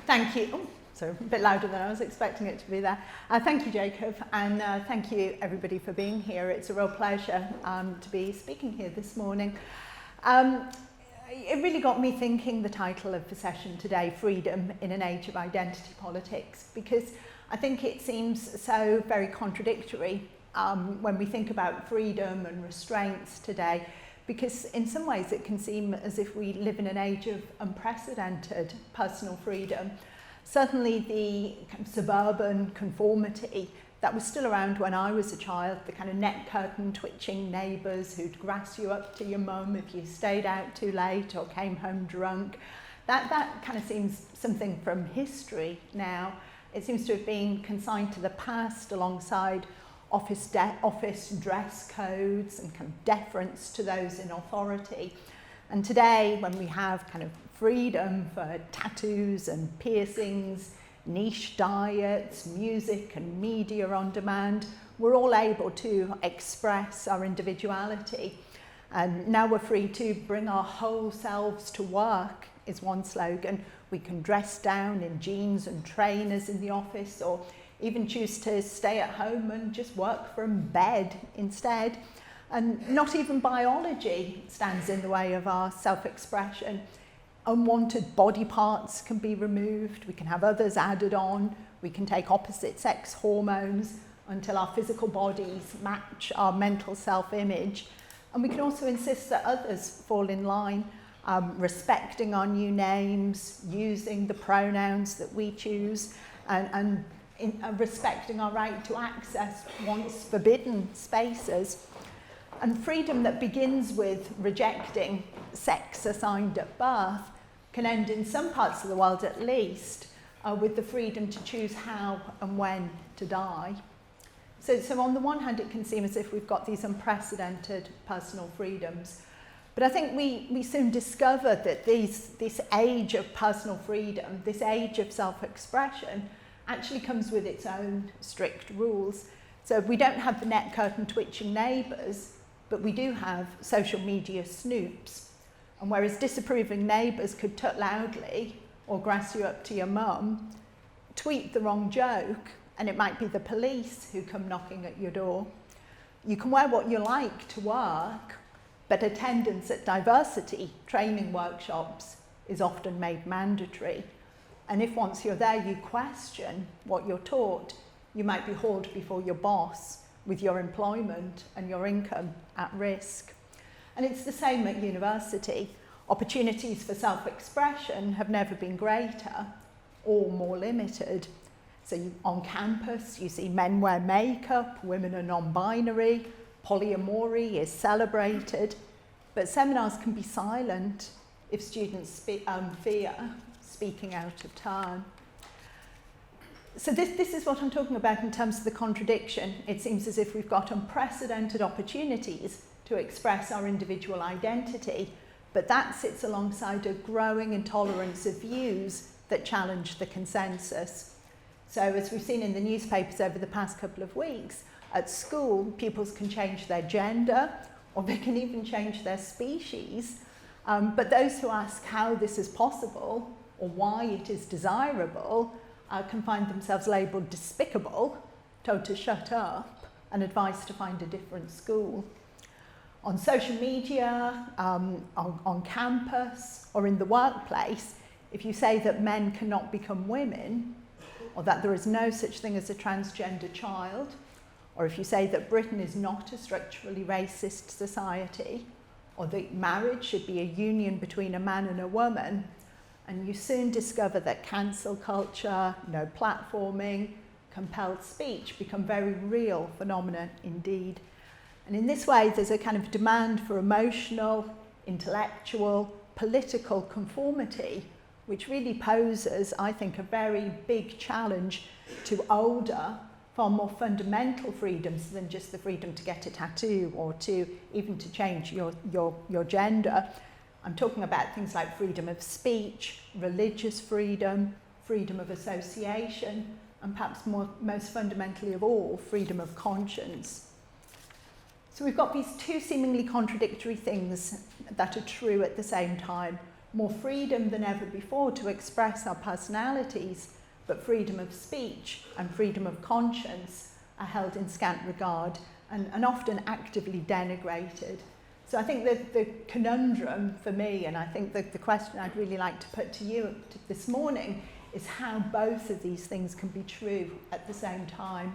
Thank you. Oh, sorry, a bit louder than I was expecting it to be there. Thank you, Jacob, and thank you, everybody, for being here. It's a real pleasure to be speaking here this morning. It really got me thinking, the title of the session today, Freedom in an Age of Identity Politics, because I think it seems so very contradictory when we think about freedom and restraints today, because in some ways it can seem as if we live in an age of unprecedented personal freedom. Certainly the kind of suburban conformity that was still around when I was a child, the kind of net curtain twitching neighbours who'd grass you up to your mum if you stayed out too late or came home drunk, that kind of seems something from history now. It seems to have been consigned to the past alongside office dress codes and kind of deference to those in authority. And today, when we have kind of freedom for tattoos and piercings, niche diets, music and media on demand, we're all able to express our individuality. And now we're free to bring our whole selves to work, is one slogan. We can dress down in jeans and trainers in the office, or even choose to stay at home and just work from bed instead. And not even biology stands in the way of our self-expression. Unwanted body parts can be removed, we can have others added on, we can take opposite sex hormones until our physical bodies match our mental self-image. And we can also insist that others fall in line, respecting our new names, using the pronouns that we choose, and respecting our right to access once forbidden spaces. And freedom that begins with rejecting sex assigned at birth can end, in some parts of the world at least, with the freedom to choose how and when to die. So on the one hand, it can seem as if we've got these unprecedented personal freedoms. But I think we soon discover that this age of personal freedom, this age of self-expression, actually comes with its own strict rules. So we don't have the net curtain twitching neighbours, but we do have social media snoops. And whereas disapproving neighbours could tut loudly or grass you up to your mum, tweet the wrong joke, and it might be the police who come knocking at your door. You can wear what you like to work, but attendance at diversity training workshops is often made mandatory. And if once you're there you question what you're taught, you might be hauled before your boss with your employment and your income at risk. And it's the same at university. Opportunities for self-expression have never been greater or more limited. So on campus, you see men wear makeup, women are non-binary, polyamory is celebrated, but seminars can be silent if students fear speaking out of turn. So this is what I'm talking about in terms of the contradiction. It seems as if we've got unprecedented opportunities to express our individual identity, but that sits alongside a growing intolerance of views that challenge the consensus. So as we've seen in the newspapers over the past couple of weeks, at school, pupils can change their gender, or they can even change their species. But those who ask how this is possible, or why it is desirable, can find themselves labelled despicable, told to shut up, and advised to find a different school. On social media, on campus, or in the workplace, if you say that men cannot become women, or that there is no such thing as a transgender child, or if you say that Britain is not a structurally racist society, or that marriage should be a union between a man and a woman, and you soon discover that cancel culture, no platforming, compelled speech become very real phenomena indeed. And in this way, there's a kind of demand for emotional, intellectual, political conformity, which really poses, I think, a very big challenge to older, far more fundamental freedoms than just the freedom to get a tattoo or to even to change your gender. I'm talking about things like freedom of speech, religious freedom, freedom of association, and perhaps most fundamentally of all, freedom of conscience. So we've got these two seemingly contradictory things that are true at the same time. more freedom than ever before to express our personalities, but freedom of speech and freedom of conscience are held in scant regard and often actively denigrated. So I think that the conundrum for me, and I think that the question I'd really like to put to you this morning, is how both of these things can be true at the same time.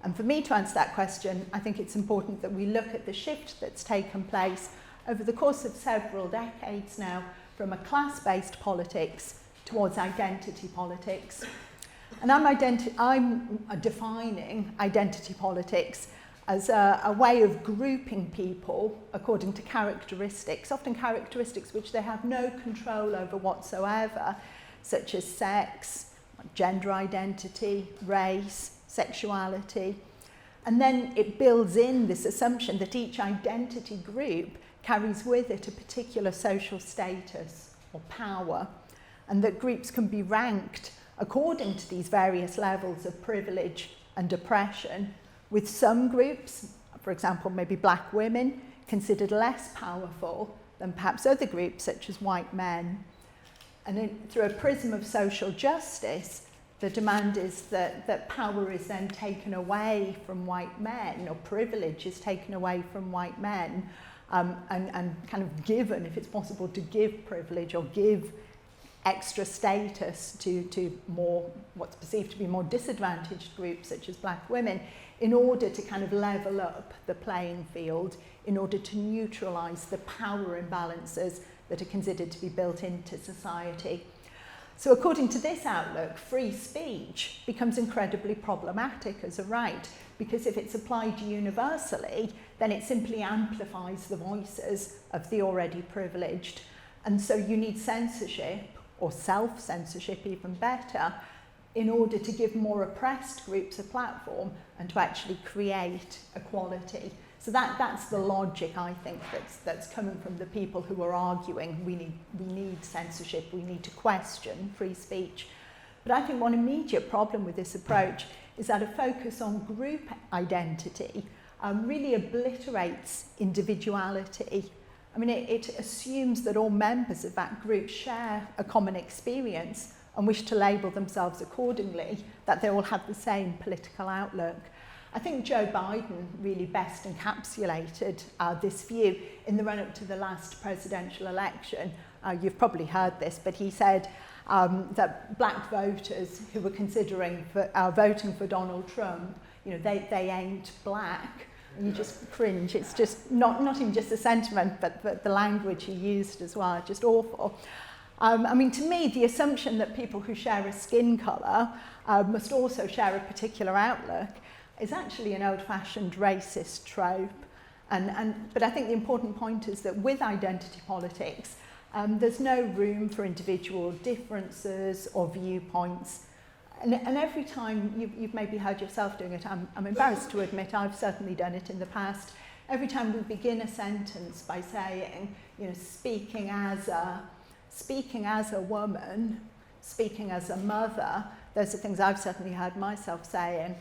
And for me to answer that question, I think it's important that we look at the shift that's taken place over the course of several decades now from a class-based politics towards identity politics. And I'm defining identity politics as a way of grouping people according to characteristics, often characteristics which they have no control over whatsoever, such as sex, gender identity, race, sexuality. And then it builds in this assumption that each identity group carries with it a particular social status or power, and that groups can be ranked according to these various levels of privilege and oppression, with some groups, for example, maybe black women, considered less powerful than perhaps other groups such as white men. And through a prism of social justice, the demand is that power is then taken away from white men, or privilege is taken away from white men, and kind of given, if it's possible, to give privilege or give extra status to more, what's perceived to be more disadvantaged groups such as black women, in order to kind of level up the playing field, in order to neutralise the power imbalances that are considered to be built into society. So according to this outlook, free speech becomes incredibly problematic as a right, because if it's applied universally, then it simply amplifies the voices of the already privileged. And so you need censorship, or self-censorship even better, in order to give more oppressed groups a platform and to actually create equality. So that's the logic, I think, that's coming from the people who are arguing we need censorship, we need to question free speech. But I think one immediate problem with this approach is that a focus on group identity really obliterates individuality. I mean, it assumes that all members of that group share a common experience and wish to label themselves accordingly, that they all have the same political outlook. I think Joe Biden really best encapsulated this view in the run-up to the last presidential election. You've probably heard this, but he said that black voters who were considering voting for Donald Trump, you know, they ain't black. And you just cringe. It's just not even just the sentiment, but the language he used as well, just awful. I mean, to me, the assumption that people who share a skin colour must also share a particular outlook is actually an old-fashioned racist trope. But I think the important point is that with identity politics, there's no room for individual differences or viewpoints. And every time you've maybe heard yourself doing it, I'm embarrassed to admit I've certainly done it in the past. Every time we begin a sentence by saying, you know, speaking as a woman, speaking as a mother, those are things I've certainly heard myself saying.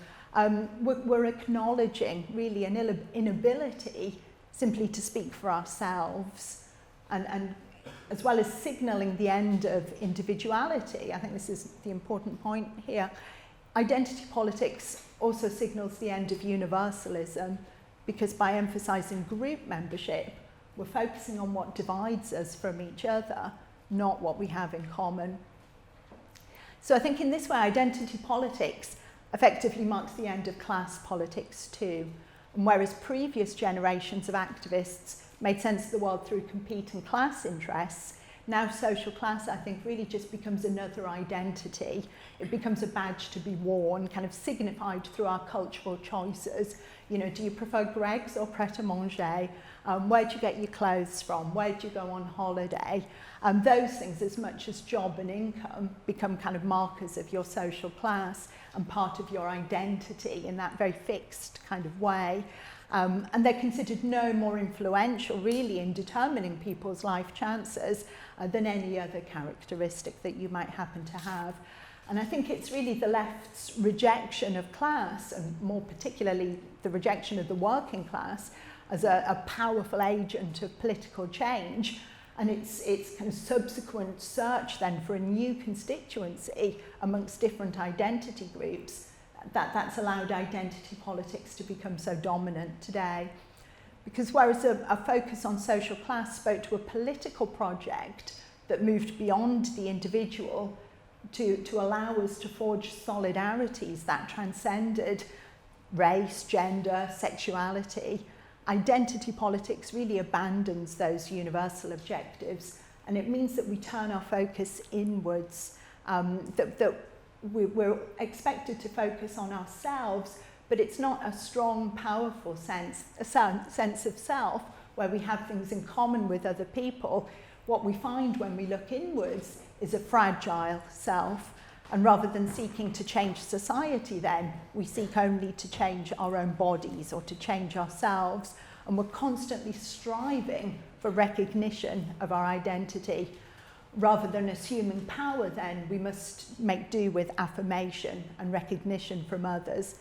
We're acknowledging really an inability simply to speak for ourselves, and as well as signalling the end of individuality. I think this is the important point here. Identity politics also signals the end of universalism, because by emphasising group membership, we're focusing on what divides us from each other, not what we have in common. So I think in this way, identity politics effectively marks the end of class politics too. And whereas previous generations of activists made sense of the world through competing class interests, now social class, I think, really just becomes another identity. It becomes a badge to be worn, kind of signified through our cultural choices. You know, do you prefer Greggs or Pret-a-Manger? Where do you get your clothes from? Where do you go on holiday? Those things, as much as job and income, become kind of markers of your social class and part of your identity in that very fixed kind of way. And they're considered no more influential, really, in determining people's life chances than any other characteristic that you might happen to have. And I think it's really the left's rejection of class, and more particularly the rejection of the working class, as a powerful agent of political change, And it's kind of subsequent search then for a new constituency amongst different identity groups that's allowed identity politics to become so dominant today. Because whereas a focus on social class spoke to a political project that moved beyond the individual to allow us to forge solidarities that transcended race, gender, sexuality, identity politics really abandons those universal objectives, and it means that we turn our focus inwards, that we're expected to focus on ourselves, but it's not a strong, powerful sense of self where we have things in common with other people. What we find when we look inwards is a fragile self, and rather than seeking to change society then, we seek only to change our own bodies or to change ourselves, and we're constantly striving for recognition of our identity. Rather than assuming power then, we must make do with affirmation and recognition from others.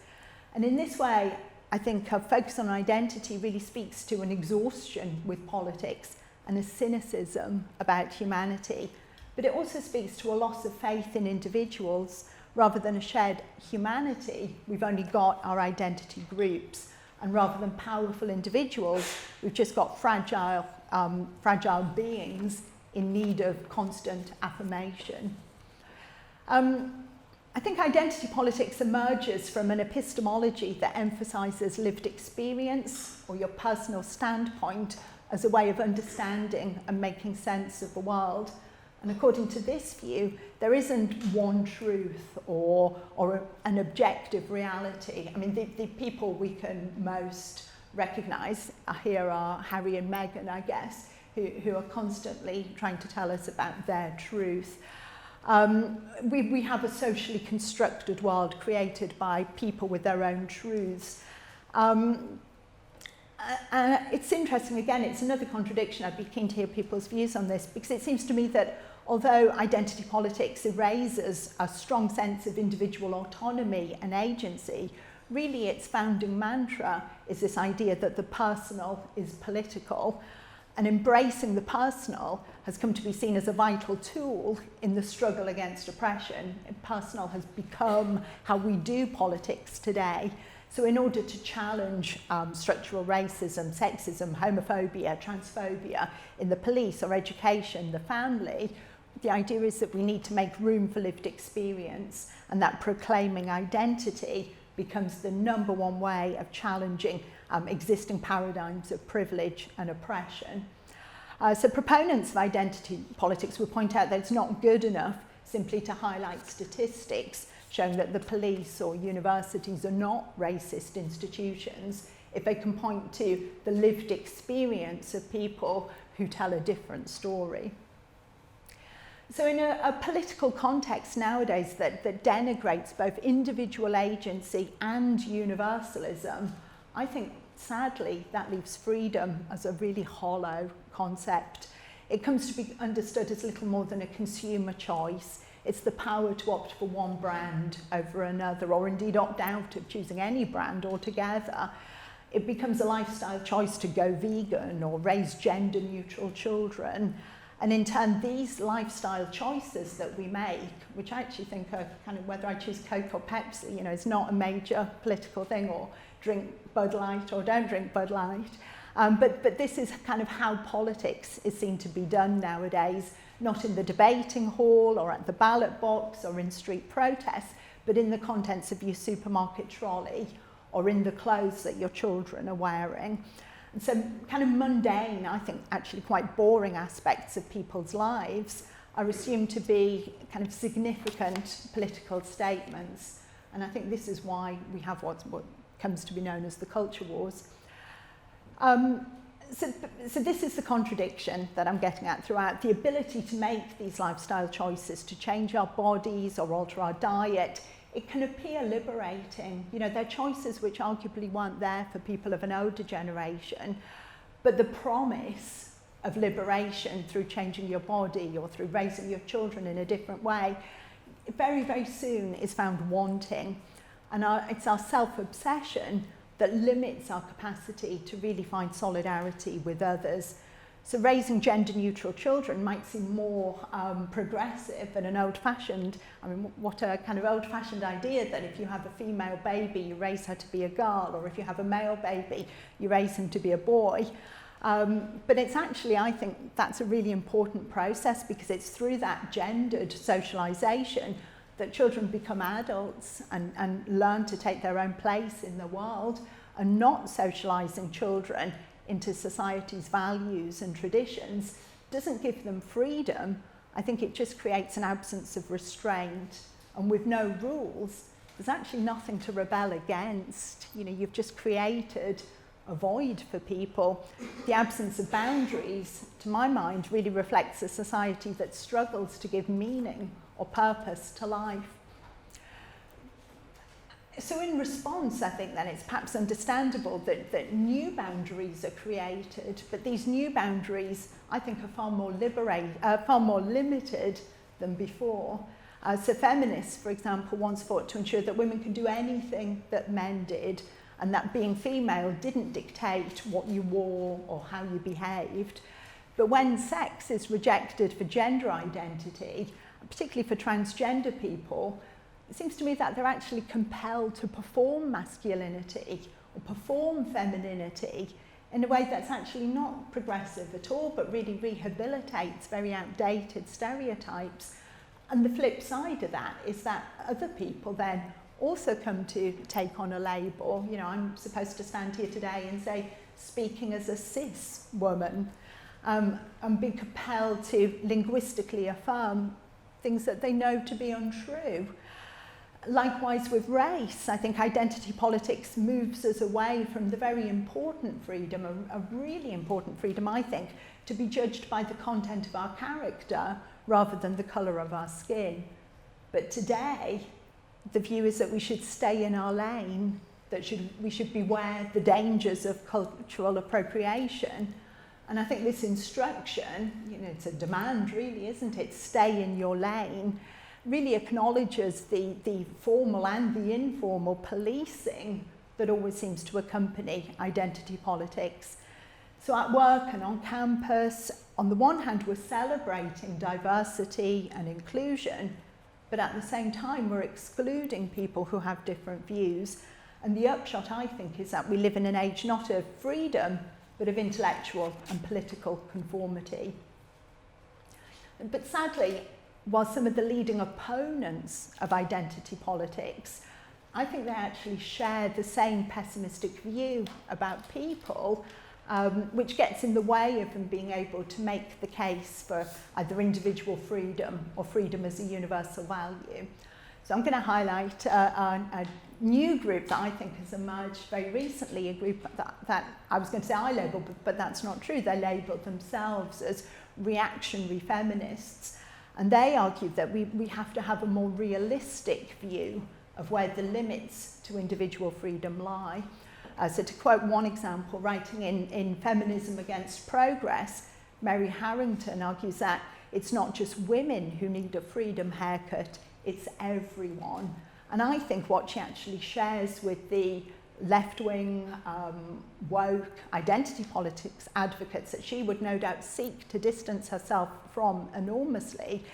And in this way, I think a focus on identity really speaks to an exhaustion with politics and a cynicism about humanity. But it also speaks to a loss of faith in individuals. Rather than a shared humanity, we've only got our identity groups. And rather than powerful individuals, we've just got fragile beings in need of constant affirmation. I think identity politics emerges from an epistemology that emphasises lived experience or your personal standpoint as a way of understanding and making sense of the world. And according to this view, there isn't one truth or an objective reality. I mean, the people we can most recognise here are Harry and Meghan, I guess, who are constantly trying to tell us about their truth. We have a socially constructed world created by people with their own truths. It's interesting, again, it's another contradiction. I'd be keen to hear people's views on this, because it seems to me that although identity politics erases a strong sense of individual autonomy and agency, really its founding mantra is this idea that the personal is political. And embracing the personal has come to be seen as a vital tool in the struggle against oppression. And personal has become how we do politics today. So in order to challenge structural racism, sexism, homophobia, transphobia in the police or education, the family, the idea is that we need to make room for lived experience, and that proclaiming identity becomes the number one way of challenging existing paradigms of privilege and oppression. So proponents of identity politics would point out that it's not good enough simply to highlight statistics showing that the police or universities are not racist institutions if they can point to the lived experience of people who tell a different story. So in a political context nowadays that denigrates both individual agency and universalism, I think sadly that leaves freedom as a really hollow concept. It comes to be understood as little more than a consumer choice. It's the power to opt for one brand over another, or indeed opt out of choosing any brand altogether. It becomes a lifestyle choice to go vegan or raise gender-neutral children. And in turn, these lifestyle choices that we make, which I actually think are kind of whether I choose Coke or Pepsi, you know, it's not a major political thing, or drink Bud Light or don't drink Bud Light. But this is kind of how politics is seen to be done nowadays, not in the debating hall or at the ballot box or in street protests, but in the contents of your supermarket trolley or in the clothes that your children are wearing. And so kind of mundane, I think actually quite boring aspects of people's lives are assumed to be kind of significant political statements. And I think this is why we have what comes to be known as the culture wars. So this is the contradiction that I'm getting at throughout. The ability to make these lifestyle choices, to change our bodies or alter our diet, it can appear liberating. You know, they're choices which arguably weren't there for people of an older generation, but the promise of liberation through changing your body or through raising your children in a different way, very, very soon is found wanting. And it's our self-obsession that limits our capacity to really find solidarity with others. So raising gender-neutral children might seem more progressive than an old-fashioned, I mean, what a kind of old-fashioned idea that if you have a female baby, you raise her to be a girl, or if you have a male baby, you raise him to be a boy. But it's actually, I think that's a really important process, because it's through that gendered socialisation that children become adults and learn to take their own place in the world, and not socialising children into society's values and traditions doesn't give them freedom. I think it just creates an absence of restraint, and with no rules, there's actually nothing to rebel against. You know, you've just created a void for people. The absence of boundaries, to my mind, really reflects a society that struggles to give meaning or purpose to life. So in response, I think then it's perhaps understandable that new boundaries are created, but these new boundaries, I think, are far more limited than before. So feminists, for example, once fought to ensure that women can do anything that men did, and that being female didn't dictate what you wore or how you behaved. But when sex is rejected for gender identity, particularly for transgender people, it seems to me that they're actually compelled to perform masculinity or perform femininity in a way that's actually not progressive at all, but really rehabilitates very outdated stereotypes. And the flip side of that is that other people then also come to take on a label. You know, I'm supposed to stand here today and say, speaking as a cis woman, and be compelled to linguistically affirm things that they know to be untrue. Likewise with race, I think identity politics moves us away from the very important freedom, a really important freedom, I think, to be judged by the content of our character rather than the colour of our skin. But today, the view is that we should stay in our lane, that we should beware the dangers of cultural appropriation. And I think this instruction, you know, it's a demand really, isn't it? Stay in your lane, really acknowledges the formal and the informal policing that always seems to accompany identity politics. So at work and on campus, on the one hand, we're celebrating diversity and inclusion, but at the same time, we're excluding people who have different views. And the upshot, I think, is that we live in an age not of freedom, but of intellectual and political conformity. But sadly, while some of the leading opponents of identity politics, I think they actually share the same pessimistic view about people, which gets in the way of them being able to make the case for either individual freedom or freedom as a universal value. So I'm going to highlight a new group that I think has emerged very recently, a group that I was going to say I label, but that's not true. They label themselves as reactionary feminists. And they argue that we have to have a more realistic view of where the limits to individual freedom lie. So to quote one example, writing in Feminism Against Progress, Mary Harrington argues that it's not just women who need a freedom haircut, it's everyone. And I think what she actually shares with the left-wing, woke identity politics advocates that she would no doubt seek to distance herself from enormously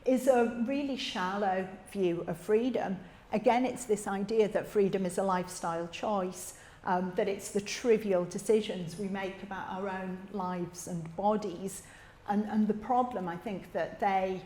is a really shallow view of freedom. Again, it's this idea that freedom is a lifestyle choice, that it's the trivial decisions we make about our own lives and bodies. And the problem, I think, that they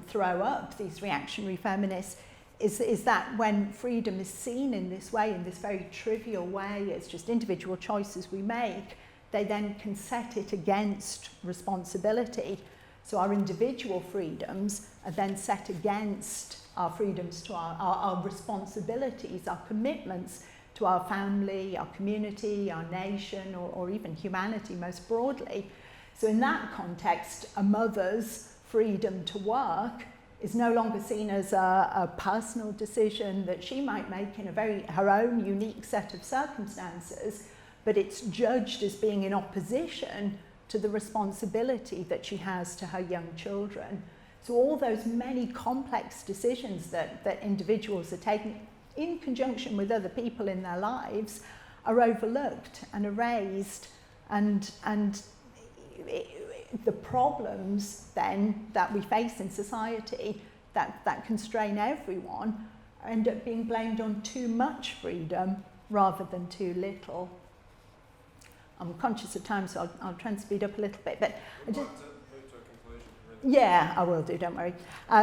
throw up, these reactionary feminists, is that when freedom is seen in this way, in this very trivial way, it's just individual choices we make, they then can set it against responsibility. So our individual freedoms are then set against our freedoms to our responsibilities, our commitments to our family, our community, our nation, or even humanity most broadly. So in that context, a mother's freedom to work is no longer seen as a personal decision that she might make in her own unique set of circumstances, but it's judged as being in opposition to the responsibility that she has to her young children. So all those many complex decisions that individuals are taking in conjunction with other people in their lives are overlooked and erased, and the problems then that we face in society that constrain everyone end up being blamed on too much freedom rather than too little. I'm conscious of time, so I'll try and speed up a little bit. But I just, yeah, I will do, don't worry.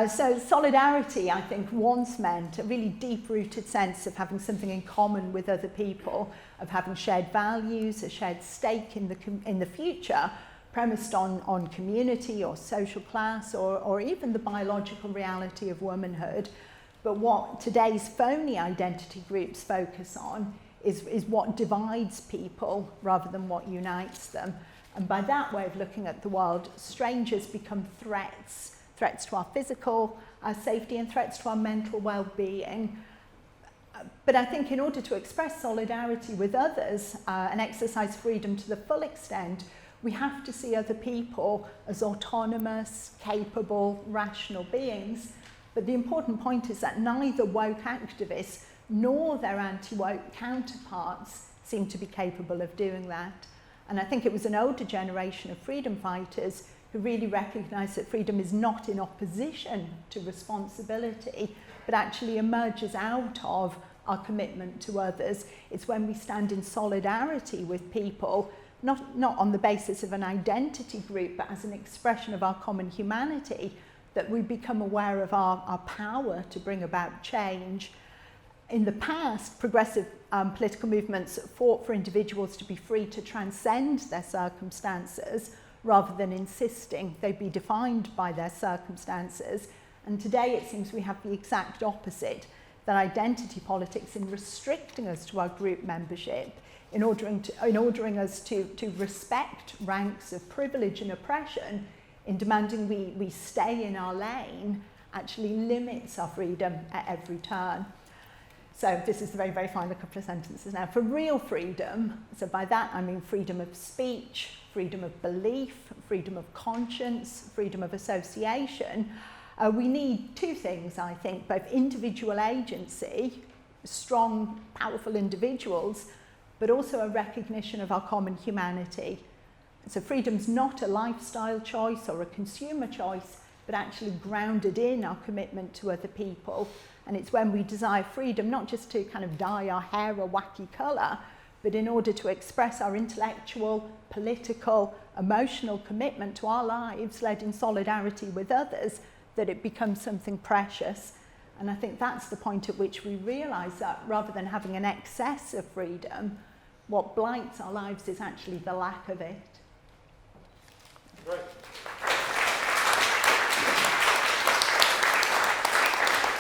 So solidarity, I think, once meant a really deep-rooted sense of having something in common with other people, of having shared values, a shared stake in the future, premised on community or social class or even the biological reality of womanhood. But what today's phony identity groups focus on is what divides people rather than what unites them. And by that way of looking at the world, strangers become threats to our physical safety and threats to our mental well-being. But I think in order to express solidarity with others and exercise freedom to the full extent, we have to see other people as autonomous, capable, rational beings. But the important point is that neither woke activists nor their anti-woke counterparts seem to be capable of doing that. And I think it was an older generation of freedom fighters who really recognised that freedom is not in opposition to responsibility, but actually emerges out of our commitment to others. It's when we stand in solidarity with people, not on the basis of an identity group, but as an expression of our common humanity, that we become aware of our power to bring about change. In the past, progressive political movements fought for individuals to be free to transcend their circumstances rather than insisting they be defined by their circumstances. And today it seems we have the exact opposite, that identity politics, in restricting us to our group membership, in ordering us to respect ranks of privilege and oppression, in demanding we stay in our lane, actually limits our freedom at every turn. So this is the very, very final couple of sentences now. For real freedom, so by that I mean freedom of speech, freedom of belief, freedom of conscience, freedom of association, we need two things, I think, both individual agency, strong, powerful individuals, but also a recognition of our common humanity. So freedom's not a lifestyle choice or a consumer choice, but actually grounded in our commitment to other people. And it's when we desire freedom, not just to kind of dye our hair a wacky colour, but in order to express our intellectual, political, emotional commitment to our lives, led in solidarity with others, that it becomes something precious. And I think that's the point at which we realise that rather than having an excess of freedom, what blights our lives is actually the lack of it. Right.